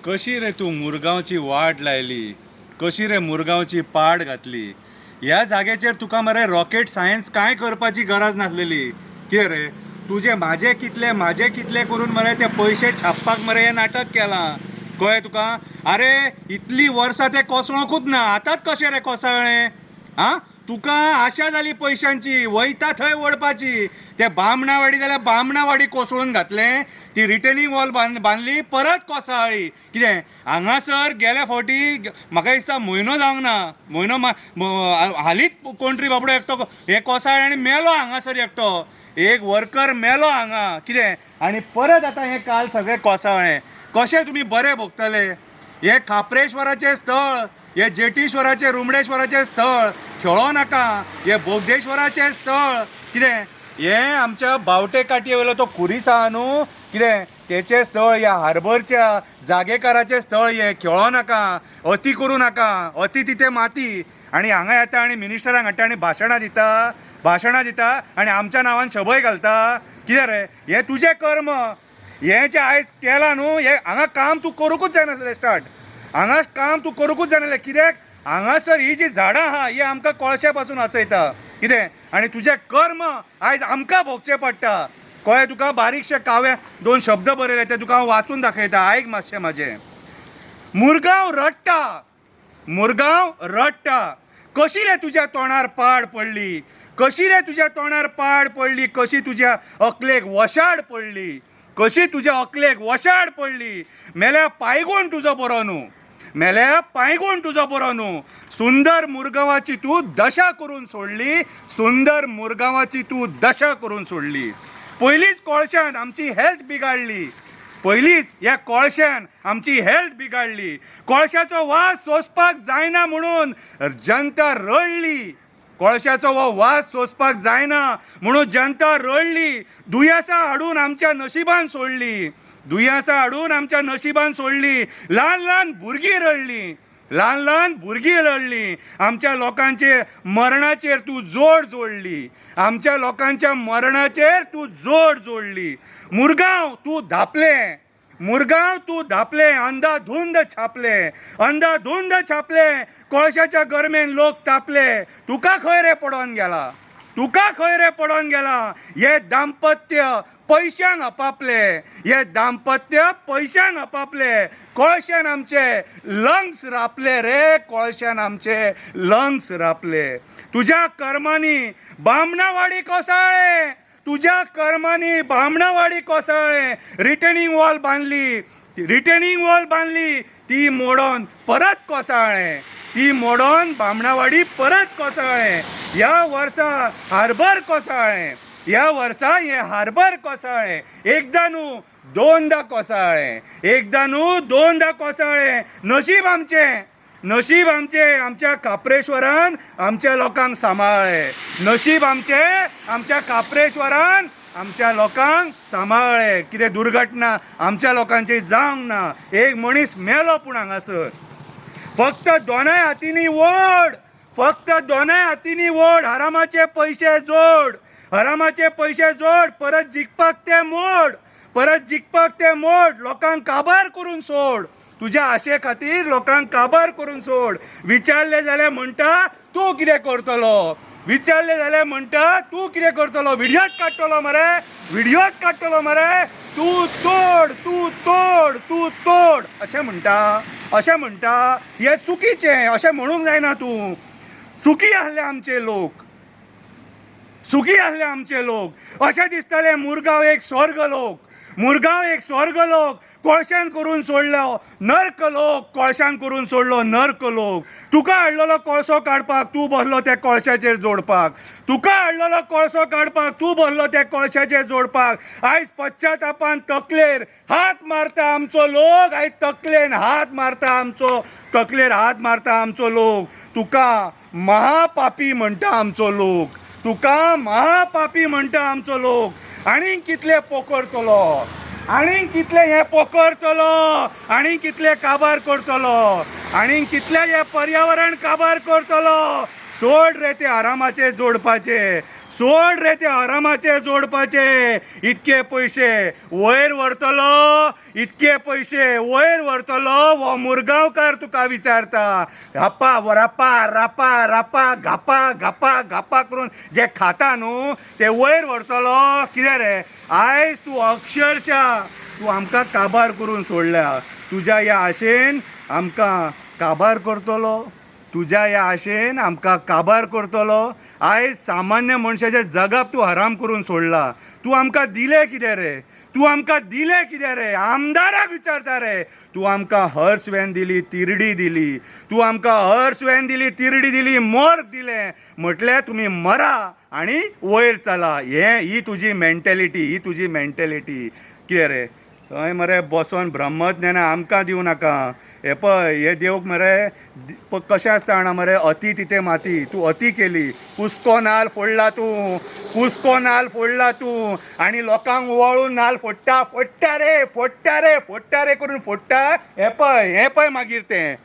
कशी रे तू मुरगांवची वाट लायली, कशी रे मुरगांवची पाड घातली. ह्या जाग्याचेर तुका मरे रॉकेट सायन्स कांय करपाची गरज नासलेली. कितें रे तुजे माझे कितले करून मरे ते पयशे छापपाक मरे हें नाटक केलां. कळ्ळें तुका? अरे इतली वर्सां ते कोसळोंकूच ना, आतांच कशें रे कोसळ्ळें? आं तुका आशा जाली पयशांची, वयता थंय ओडपाची. ते बामणावाडी जाल्यार बामणावाडी कोसळून घातलें, ती रिटर्निंग वॉल बांदली, परत कोसळ्ळी. कितें हांगासर गेल्या फावटी म्हाका दिसता म्हयनो जावंक ना, हालींच कोण बाबडो एकटो हे कोसळ्ळें आनी मेलो हांगासर एकटो. एक वर्कर मेलो हांगा. कितें आनी परत आतां हें काल सगळें कोसळ्ळें. कशें तुमी बरें भोगतले? हे खापरेश्वराचें स्थळ, हे जेटीश्वराचें रुमडेश्वराचें स्थळ खेळो नाका. हे बोगदेश्वराचें स्थळ कितें हे आमच्या बावटे काटये वयलो तो खुरीस आहा न्हू, कितें तेचें स्थळ, ह्या हार्बरच्या जागेकाराचें स्थळ हे खेळो नाका, अती करूं नाका. अती तिथे माती. आनी हांगा येता आनी मिनिस्टरांक हाडटा आनी भाशणां दिता आनी आमच्या नांवान शबय घालता. कितें रे हे तुजें कर्म. हें जें आयज केलां न्हू, हें हांगा काम तूं करूंकूच जायनासलें स्टार्ट. हांगा काम तूं करूंकूच जायनासलें. कित्याक हांगासर ही जी झाडां आहा ही आमकां कोळशे पासून वाचयता. कितें आनी तुजें कर्म आयज आमकां भोगचें पडटा. कळ्ळें तुका? बारीकशे काव्या 2 शब्द बरयले ते तुका हांव वाचून दाखयता, आयक मातशें म्हाजें. मुरगांव रडटा, कशी रे तुज्या तोंडार पाड पडली, कशी रे तुज्या तोंडार पाड पडली, कशी तुज्या अकलेक वशाड पडली, कशी तुज्या अकलेक वशाड पडली. मेल्या पांयगूण तुजो बरो न्हू, सुंदर मुरगांवाची तूं दशा करून सोडली. पयलींच कोळशान आमची हेल्थ बिगाडली. कोळशाचो वास सोंसपाक जायना म्हणून जनता रडली. दुयेंसां हाडून आमच्या नशिबान सोडली. ल्हान ल्हान भुरगीं रडली. आमच्या लोकांचे मरणाचेर तूं जोड जोडली. मुरगांव तूं धापले, अंधाधुंद छापले. कोळशाच्या गरमेन लोक तापले. तुका खंय रे पडोन गेला? हे दाम्पत्य पैशांक अपापले. कोळशान आमचे लंग्स रापले. तुझ्या कर्मांनी बामणावाडी कोसळ्ळे. रिटर्निंग वॉल बांदली, ती मोडोन परत कोसळ्ळें. बामणावाडी परत कोसळ्ळें. ह्या वर्सा हे हार्बर कोसळ्ळें. एकदां न्हू दोनदा कोसळ्ळें. नशीब आमचें आमच्या काप्रेश्वरान आमच्या लोकांक सांबाळ्ळें. कितें दुर्घटना आमच्या लोकांची जावंक ना. एक मनीस मेलो पूण हांगासर. फक्त दोनाय हातींनी वोड. हरामाचे पयशे जोड. परत जिखपाक ते मोड. लोकांक काबार करून सोड. तुज्या आशे खातीर लोकांक काबार करून सोड. विचारले जाल्यार म्हणटा तूं कितें करतलो. व्हिडियोज काडटलो मरे. तूं तोड अशें म्हणटा. हें चुकीचें. अशें म्हणूंक जायना तूं. सुखी आसले आमचे लोक. अशें दिसतालें मुरगांव एक स्वर्ग लोक. कोळशान करून सोडलो नर्क लोक. तुका हाडलेलो कोळसो काडपाक तूं बसलो त्या कोळशाचेर जोडपाक. आयज पश्चातापान तकलेर हात मारता आमचो लोक. तुका महापापी म्हणटा आमचो लोक. आनी कितले पोकरतलो. आनी कितले काबार करतलो. आनी कितले हे पर्यावरण काबार करतलो. सोड रे ते आरामाचे जोडपाचे, सोड रे ते आरामाचे जोडपाचे. इतके पैसे वयर व्हरतलो, इतके पैसे वयर व्हरतलो हो मुरगांवकार तुका विचारता. रापा वरापा रापा रापा घापा घापा घापा करून जे खाता न्हू ते वयर व्हरतलो. कितें रे आयज तूं अक्षरशा तूं आमकां काबार करून सोडल्या. तुज्या ह्या आशेन आमकां काबार करतलो, तुज्या ह्या आशेन आमकां काबार करतलो. आयज सामान्य मनशाचे जगप तूं हराम करून सोडला. तूं आमकां दिलें कितें रे, तूं आमकां दिलें कितें रे. आमदाराक विचारता रे. तूं आमकां हर्स वॅन दिली, तिरडी दिली, तूं आमकां हर्स वॅन दिली, तिरडी दिली, मोर्ग दिलें म्हटल्यार तुमी मरा आनी वयर चला. ही तुजी मेंटेलिटी, ही तुजी मेंटेलिटी. कितें रे थंय मरे बसोन ब्रह्मज्ञान आमकां दिवं नाका. हे पळय हे देवक मरे कशें आसता जाणा मरे, अती तिथे माती. तूं अती केली, कुस्को नाल्ल फोडला तूं, कुस्को नाल्ल फोडला तूं आनी लोकांक ओवाळून नाल्ल फोडटा. फोडटा रे फोडटा रे फोडटा रे करून फोडटा. हे पळय मागीर तें